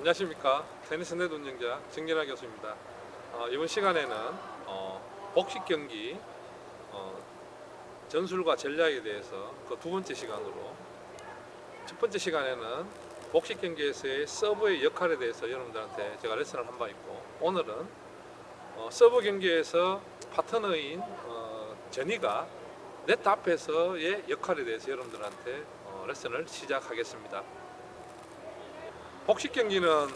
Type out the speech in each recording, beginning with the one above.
안녕하십니까. 테니스 넷 운영자 정진아 교수입니다. 이번 시간에는 복식 경기 전술과 전략에 대해서 그 두 번째 시간으로, 첫 번째 시간에는 복식 경기에서의 서브의 역할에 대해서 여러분들한테 제가 레슨을 한 바 있고, 오늘은 서브 경기에서 파트너인 전이가 네트 앞에서의 역할에 대해서 여러분들한테 레슨을 시작하겠습니다. 복식 경기는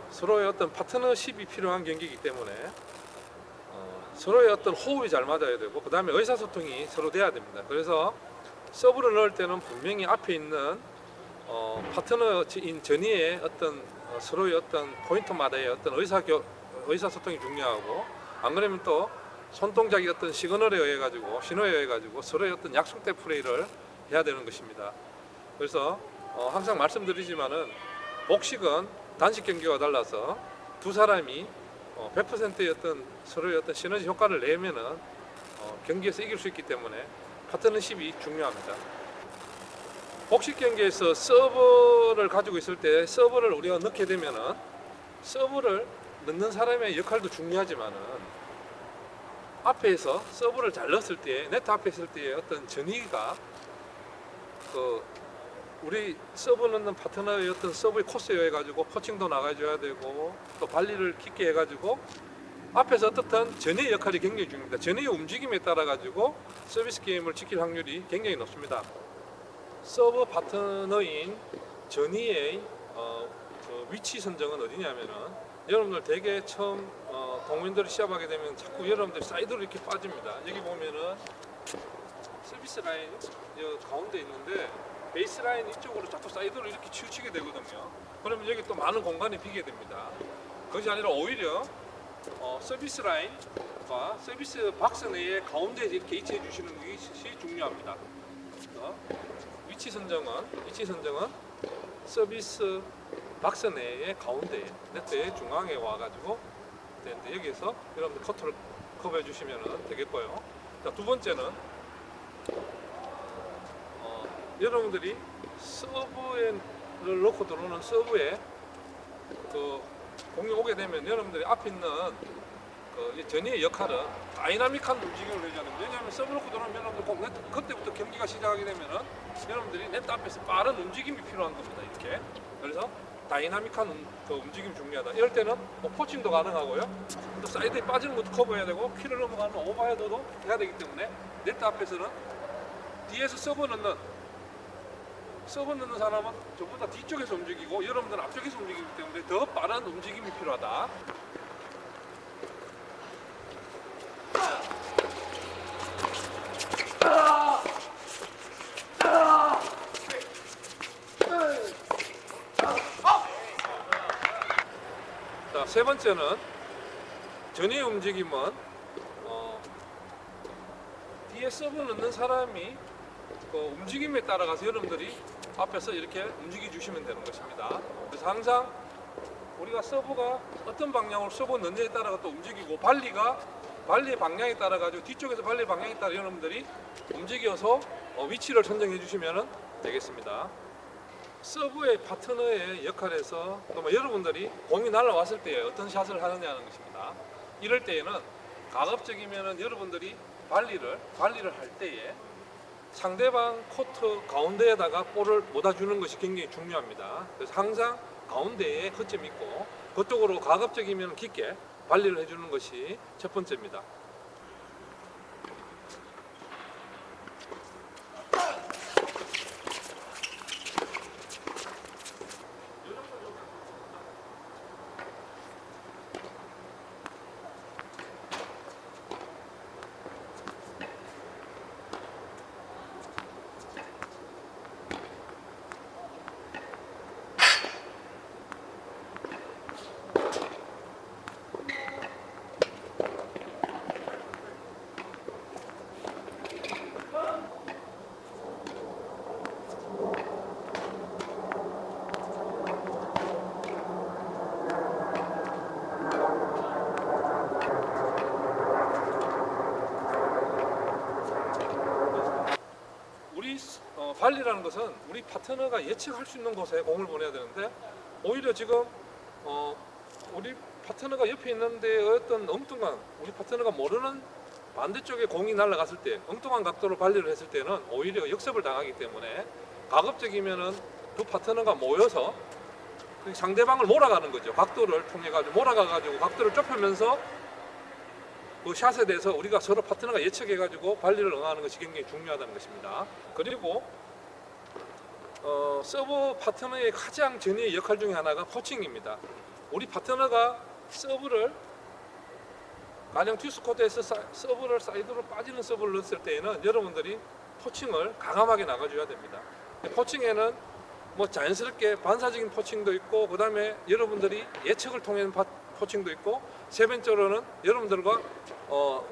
서로의 어떤 파트너십이 필요한 경기이기 때문에 서로의 어떤 호흡이 잘 맞아야 되고, 그 다음에 의사소통이 서로 돼야 됩니다. 그래서 서브를 넣을 때는 분명히 앞에 있는 파트너인 전이의 어떤 서로의 어떤 포인트마다의 어떤 의사소통이 중요하고, 안 그러면 또 손동작이 어떤 시그널에 의해 가지고, 신호에 의해 가지고 서로의 어떤 약속된 플레이를 해야 되는 것입니다. 그래서 항상 말씀드리지만은 복식은 단식 경기와 달라서 두 사람이 100%의 어떤 서로의 어떤 시너지 효과를 내면은 경기에서 이길 수 있기 때문에 파트너십이 중요합니다. 복식 경기에서 서브를 가지고 있을 때 서브를 우리가 넣게 되면은 서브를 넣는 사람의 역할도 중요하지만은 앞에서 서브를 잘 넣었을 때, 네트 앞에 있을 때의 어떤 전위가 우리 서브 넣는 파트너의 어떤 서브의 코스에 의해 가지고 포칭도 나가줘야 되고, 또 발리를 깊게 해가지고 앞에서 어떻든 전의 역할이 굉장히 중요합니다. 전의 움직임에 따라 가지고 서비스 게임을 지킬 확률이 굉장히 높습니다. 서브 파트너인 전의의 그 위치 선정은 어디냐면은, 여러분들 대개 처음 동호인들을 시합하게 되면 자꾸 여러분들 사이드로 이렇게 빠집니다. 여기 보면은 서비스 라인 가운데 있는데 베이스 라인 이쪽으로 자꾸 사이드로 이렇게 치우치게 되거든요. 그러면 여기 또 많은 공간이 비게 됩니다. 그것이 아니라 오히려 서비스 라인과 서비스 박스 내에 가운데 이렇게 위치해 주시는 것이 중요합니다. 위치 선정은 서비스 박스 내의 가운데, 네트의 중앙에 와가지고 되는데, 여기에서 여러분들 커트를 커버해 주시면 되겠고요. 자, 두 번째는 여러분들이 서브를 놓고 들어오는 서브에 공이 오게 되면 여러분들이 앞에 있는 전의의 역할은 다이나믹한 움직임을 해줘야 됩니다. 왜냐하면 서브 놓고 들어오면 여러분들 그때부터 경기가 시작하게 되면은 여러분들이 네트 앞에서 빠른 움직임이 필요한 겁니다. 이렇게. 그래서 다이나믹한 움직임이 중요하다. 이럴 때는 포칭도 가능하고요. 또 사이드에 빠지는 것도 커버해야 되고, 키를 넘어가는 오버헤드도 해야 되기 때문에 네트 앞에서는 뒤에서 서브 넣는 사람은 전부 다 뒤쪽에서 움직이고, 여러분들은 앞쪽에서 움직이기 때문에 더 빠른 움직임이 필요하다. 자, 세 번째는 전의 움직임은 뒤에 서브 넣는 사람이 움직임에 따라가서 여러분들이 앞에서 이렇게 움직여 주시면 되는 것입니다. 그래서 항상 우리가 서브가 어떤 방향으로 서브 넣느냐에 따라 또 움직이고, 발리의 방향에 따라 가지고 뒤쪽에서 발리 방향에 따라 여러분들이 움직여서 위치를 선정해 주시면 되겠습니다. 서브의 파트너의 역할에서 여러분들이 공이 날아왔을 때 어떤 샷을 하느냐는 것입니다. 이럴 때에는 가급적이면 여러분들이 발리를 할 때에 상대방 코트 가운데에다가 볼을 못아주는 것이 굉장히 중요합니다. 그래서 항상 가운데에 거점이 있고, 그쪽으로 가급적이면 깊게 발리를 해주는 것이 첫 번째입니다. 발리라는 것은 우리 파트너가 예측할 수 있는 곳에 공을 보내야 되는데, 오히려 지금 어, 우리 파트너가 옆에 있는데 어떤 엉뚱한 우리 파트너가 모르는 반대쪽에 공이 날아갔을 때 엉뚱한 각도로 발리를 했을 때는 오히려 역습을 당하기 때문에 가급적이면은 두 파트너가 모여서 그 상대방을 몰아가는 거죠. 각도를 통해 가지고 몰아가 가지고 각도를 좁히면서 그 샷에 대해서 우리가 서로 파트너가 예측해 가지고 발리를 응하는 것이 굉장히 중요하다는 것입니다. 그리고 서브 파트너의 가장 전의 역할 중에 하나가 포칭입니다. 우리 파트너가 서브를 가령 듀스코트에서 서브를 사이드로 빠지는 서브를 넣었을 때에는 여러분들이 포칭을 강함하게 나가줘야 됩니다. 포칭에는 뭐 자연스럽게 반사적인 포칭도 있고 그 다음에 여러분들이 예측을 통한 포칭도 있고 세 번째로는 여러분들과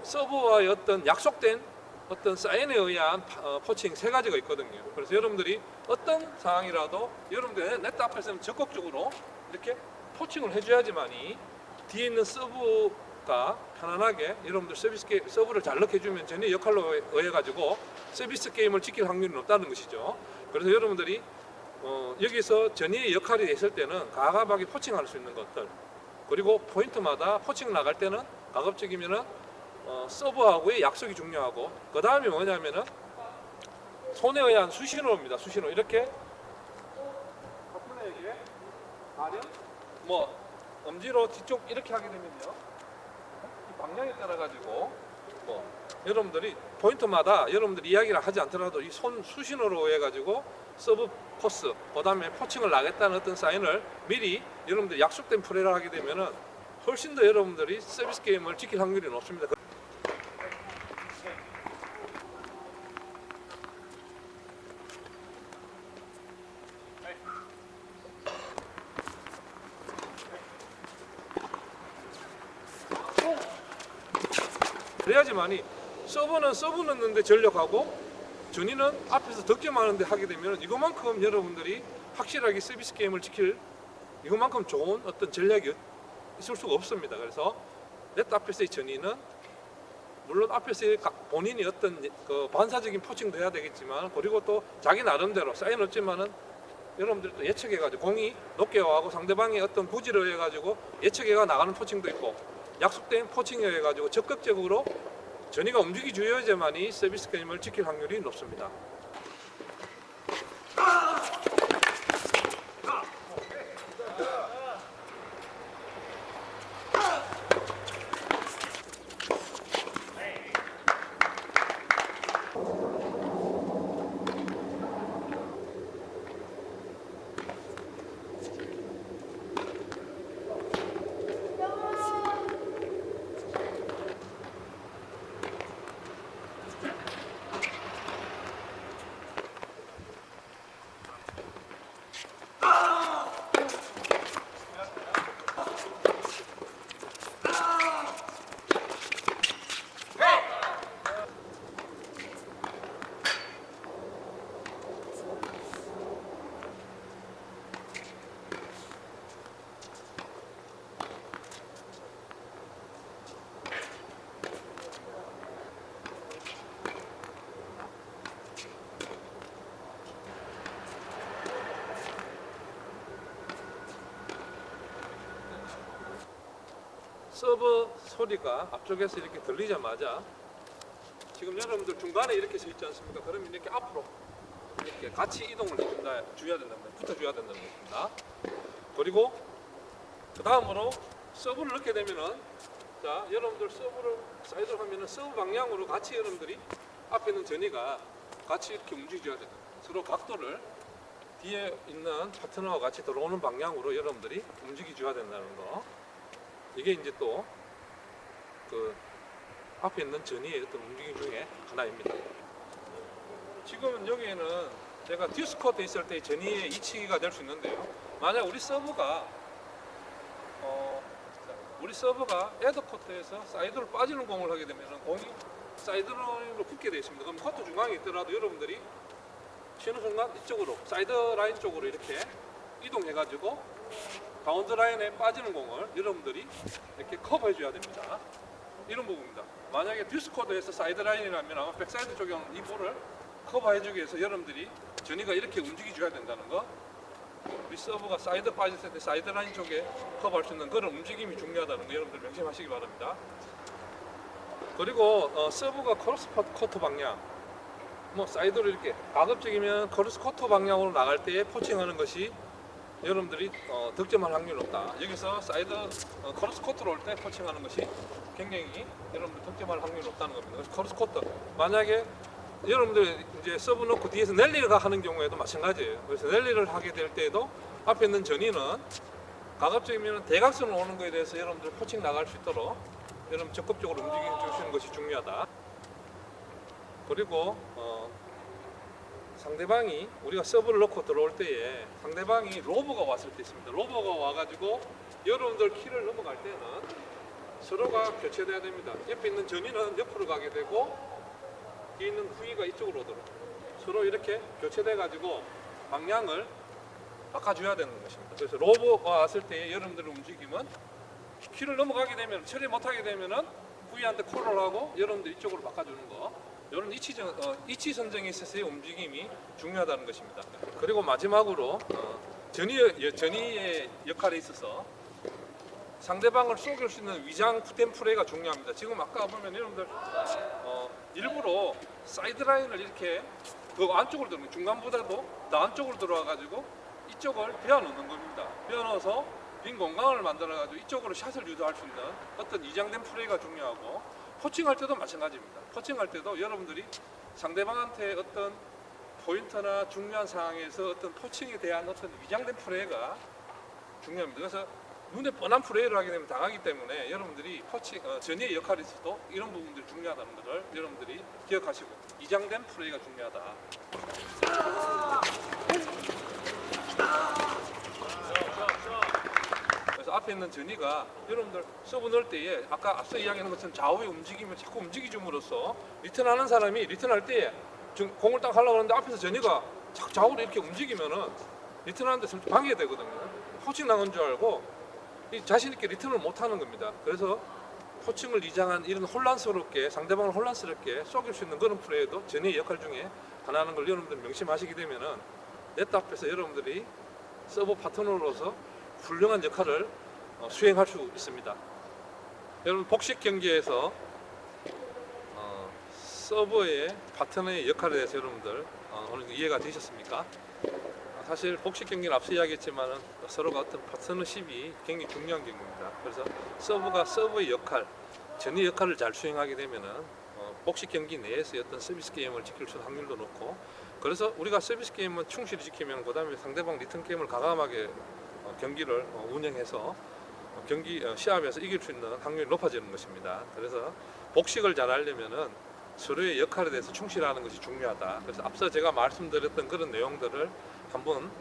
서브와의 어떤 약속된 어떤 사인에 의한 포칭 세 가지가 있거든요. 그래서 여러분들이 어떤 상황이라도 여러분들의 네트 앞에서는 적극적으로 이렇게 포칭을 해줘야지만이 뒤에 있는 서브가 편안하게 여러분들 서브를 잘 넣게 해주면 전의 역할로 의해 가지고 서비스 게임을 지킬 확률이 높다는 것이죠. 그래서 여러분들이 여기서 전의의 역할이 있을 때는 가감하게 포칭할 수 있는 것들 그리고 포인트마다 포칭 나갈 때는 가급적이면은 서브하고의 약속이 중요하고 그 다음에 뭐냐면은 손에 의한 수신호입니다. 수신호 이렇게 파트너에게 가령 뭐 엄지로 뒤쪽 이렇게 하게 되면요 이 방향에 따라 가지고 여러분들이 포인트마다 여러분들이 이야기를 하지 않더라도 이 손 수신호로 해 가지고 서브 코스 그 다음에 포칭을 나겠다는 어떤 사인을 미리 여러분들이 약속된 플레이를 하게 되면은 훨씬 더 여러분들이 서비스 게임을 지킬 확률이 높습니다. 그래야지만이 서브는 서브 넣는데 전력하고 전위는 앞에서 득점하는데 하게 되면 이것만큼 여러분들이 확실하게 서비스 게임을 지킬 이것만큼 좋은 어떤 전략이 있을 수가 없습니다. 그래서 네트 앞에서의 전위는 물론 앞에서의 본인이 어떤 그 반사적인 포칭도 해야 되겠지만 그리고 또 자기 나름대로 사인 없지만은 여러분들도 예측해가지고 공이 높게 와고 상대방의 어떤 부지를 해가지고 예측해가 나가는 포칭도 있고 약속된 포칭을 해가지고 적극적으로 전위가 움직여줘야지만이 서비스 게임을 지킬 확률이 높습니다. 서브 소리가 앞쪽에서 이렇게 들리자마자 지금 여러분들 중간에 이렇게 서 있지 않습니까? 그러면 이렇게 앞으로 이렇게 같이 이동을 줘야 된다는 붙어줘야 된다는 겁니다. 그리고 그 다음으로 서브를 넣게 되면은 자 여러분들 서브를 사이드로 하면은 서브 방향으로 같이 여러분들이 앞에 있는 전위가 같이 이렇게 움직여야 됩니다. 서로 각도를 뒤에 있는 파트너와 같이 들어오는 방향으로 여러분들이 움직여줘야 된다는 거. 이게 이제 또 그 앞에 있는 전위의 어떤 움직임 중에 하나입니다. 지금은 여기에는 제가 듀스코트 있을 때 전위의 이치기가 될 수 있는데요. 만약 우리 서브가 에드코트에서 사이드로 빠지는 공을 하게 되면 공이 사이드라인으로 붙게 되어 있습니다. 그럼 코트 중앙에 있더라도 여러분들이 치는 순간 이쪽으로 사이드 라인 쪽으로 이렇게 이동해 가지고 바운드 라인에 빠지는 공을 여러분들이 이렇게 커버해 줘야 됩니다. 이런 부분입니다. 만약에 듀스코드에서 사이드 라인이라면 아마 백사이드 쪽에 이 볼을 커버해 주기 위해서 여러분들이 전위가 이렇게 움직여 줘야 된다는 거 우리 서브가 사이드 빠졌을 때 사이드 라인 쪽에 커버할 수 있는 그런 움직임이 중요하다는 거 여러분들 명심하시기 바랍니다. 그리고 서브가 크로스 커터 방향, 뭐 사이드로 이렇게 가급적이면 크로스 커터 방향으로 나갈 때에 포칭하는 것이 여러분들이 득점할 확률이 높다. 여기서 사이드 크로스 커터로 올 때 포칭하는 것이 굉장히 여러분들 득점할 확률이 높다는 겁니다. 그래서 크로스 커터 만약에 여러분들 이제 서브 넣고 뒤에서 랠리를 하는 경우에도 마찬가지예요. 그래서 랠리를 하게 될 때에도 앞에 있는 전위는 가급적이면 대각선으로 오는 것에 대해서 여러분들 포칭 나갈 수 있도록 여러분 적극적으로 움직여 주시는 것이 중요하다. 그리고 상대방이 우리가 서브를 넣고 들어올 때에 상대방이 로버가 왔을 때 있습니다. 로버가 와가지고 여러분들 키를 넘어갈 때는 서로가 교체돼야 됩니다. 옆에 있는 전위는 옆으로 가게 되고 뒤에 있는 후위가 이쪽으로 오도록 서로 이렇게 교체돼가지고 방향을 바꿔줘야 되는 것입니다. 그래서 로버가 왔을 때 여러분들의 움직임은 키를 넘어가게 되면 처리 못하게 되면은 후위한테 콜을 하고 여러분들 이쪽으로 바꿔주는 거. 이런 이치 선정에 있어서의 움직임이 중요하다는 것입니다. 그리고 마지막으로 전위의 역할에 있어서 상대방을 속일 수 있는 위장 푸템 플레이가 중요합니다. 지금 아까 보면 여러분들 일부러 사이드 라인을 이렇게 그 안쪽으로 들어오는 중간보다도 더 안쪽으로 들어와 가지고 이쪽을 베어 넣는 겁니다. 베어 넣어서 빈 공간을 만들어 가지고 이쪽으로 샷을 유도할 수 있는 어떤 위장된 플레이가 중요하고 포칭할 때도 마찬가지입니다. 포칭할 때도 여러분들이 상대방한테 어떤 포인트나 중요한 상황에서 어떤 포칭에 대한 어떤 위장된 플레이가 중요합니다. 그래서 눈에 뻔한 플레이를 하게 되면 당하기 때문에 여러분들이 전위의 역할에 있어도 이런 부분들이 중요하다는 것을 여러분들이 기억하시고 위장된 플레이가 중요하다. 그래서 앞에 있는 전위가 여러분들 서브 넣을 때에 아까 앞서 이야기한 것처럼 좌우의 움직임을 자꾸 움직여줌으로써 리턴하는 사람이 리턴할 때에 공을 딱 하려고 하는데 앞에서 전위가 자꾸 좌우로 이렇게 움직이면은 리턴하는데 방해가 되거든요. 포칭 나간 줄 알고 자신 있게 리턴을 못 하는 겁니다. 그래서 포칭을 이장한 이런 혼란스럽게 상대방을 혼란스럽게 속일 수 있는 그런 플레이도 전위의 역할 중에 하나라는 걸 여러분들 명심하시게 되면은 네트 앞에서 여러분들이 서브 파트너로서 훌륭한 역할을 수행할 수 있습니다. 여러분 복식 경기에서 서브의 파트너의 역할에 대해서 여러분들 어느 정도 이해가 되셨습니까? 사실 복식 경기는 앞서 이야기했지만 서로가 어떤 파트너십이 굉장히 중요한 경기입니다. 그래서 서브가 서브의 역할, 전위 역할을 잘 수행하게 되면은 복식 경기 내에서의 어떤 서비스 게임을 지킬 수 있는 확률도 높고, 그래서 우리가 서비스 게임은 충실히 지키면 그다음에 상대방 리턴 게임을 과감하게 경기를 운영해서 경기 시합에서 이길 수 있는 확률이 높아지는 것입니다. 그래서 복식을 잘 하려면은 서로의 역할에 대해서 충실하는 것이 중요하다. 그래서 앞서 제가 말씀드렸던 그런 내용들을 한번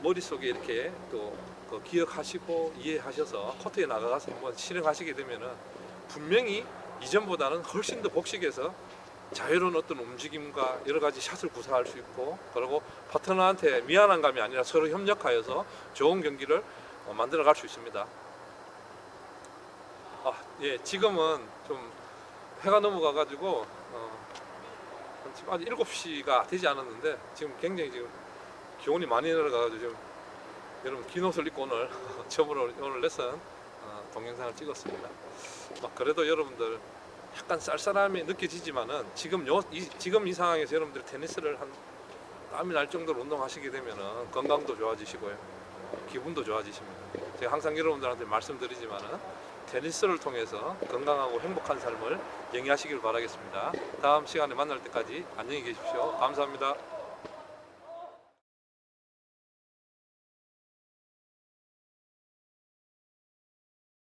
머릿속에 이렇게 또 기억하시고 이해하셔서 코트에 나가서 한번 실행하시게 되면은 분명히 이전보다는 훨씬 더 복식에서 자유로운 어떤 움직임과 여러 가지 샷을 구사할 수 있고, 그리고 파트너한테 미안한 감이 아니라 서로 협력하여서 좋은 경기를 만들어 갈 수 있습니다. 예, 지금은 좀 해가 넘어가 가지고 아직 7시가 되지 않았는데 지금 굉장히 지금 기온이 많이 내려가 가지고 지금 여러분 긴 옷을 입고 오늘 처음으로 오늘 레슨 동영상을 찍었습니다. 그래도 여러분들 약간 쌀쌀함이 느껴지지만은 지금 이 상황에서 여러분들 테니스를 한 땀이 날 정도로 운동하시게 되면은 건강도 좋아지시고요, 기분도 좋아지십니다. 제가 항상 여러분들한테 말씀드리지만은 테니스를 통해서 건강하고 행복한 삶을 영위하시길 바라겠습니다. 다음 시간에 만날 때까지 안녕히 계십시오. 감사합니다.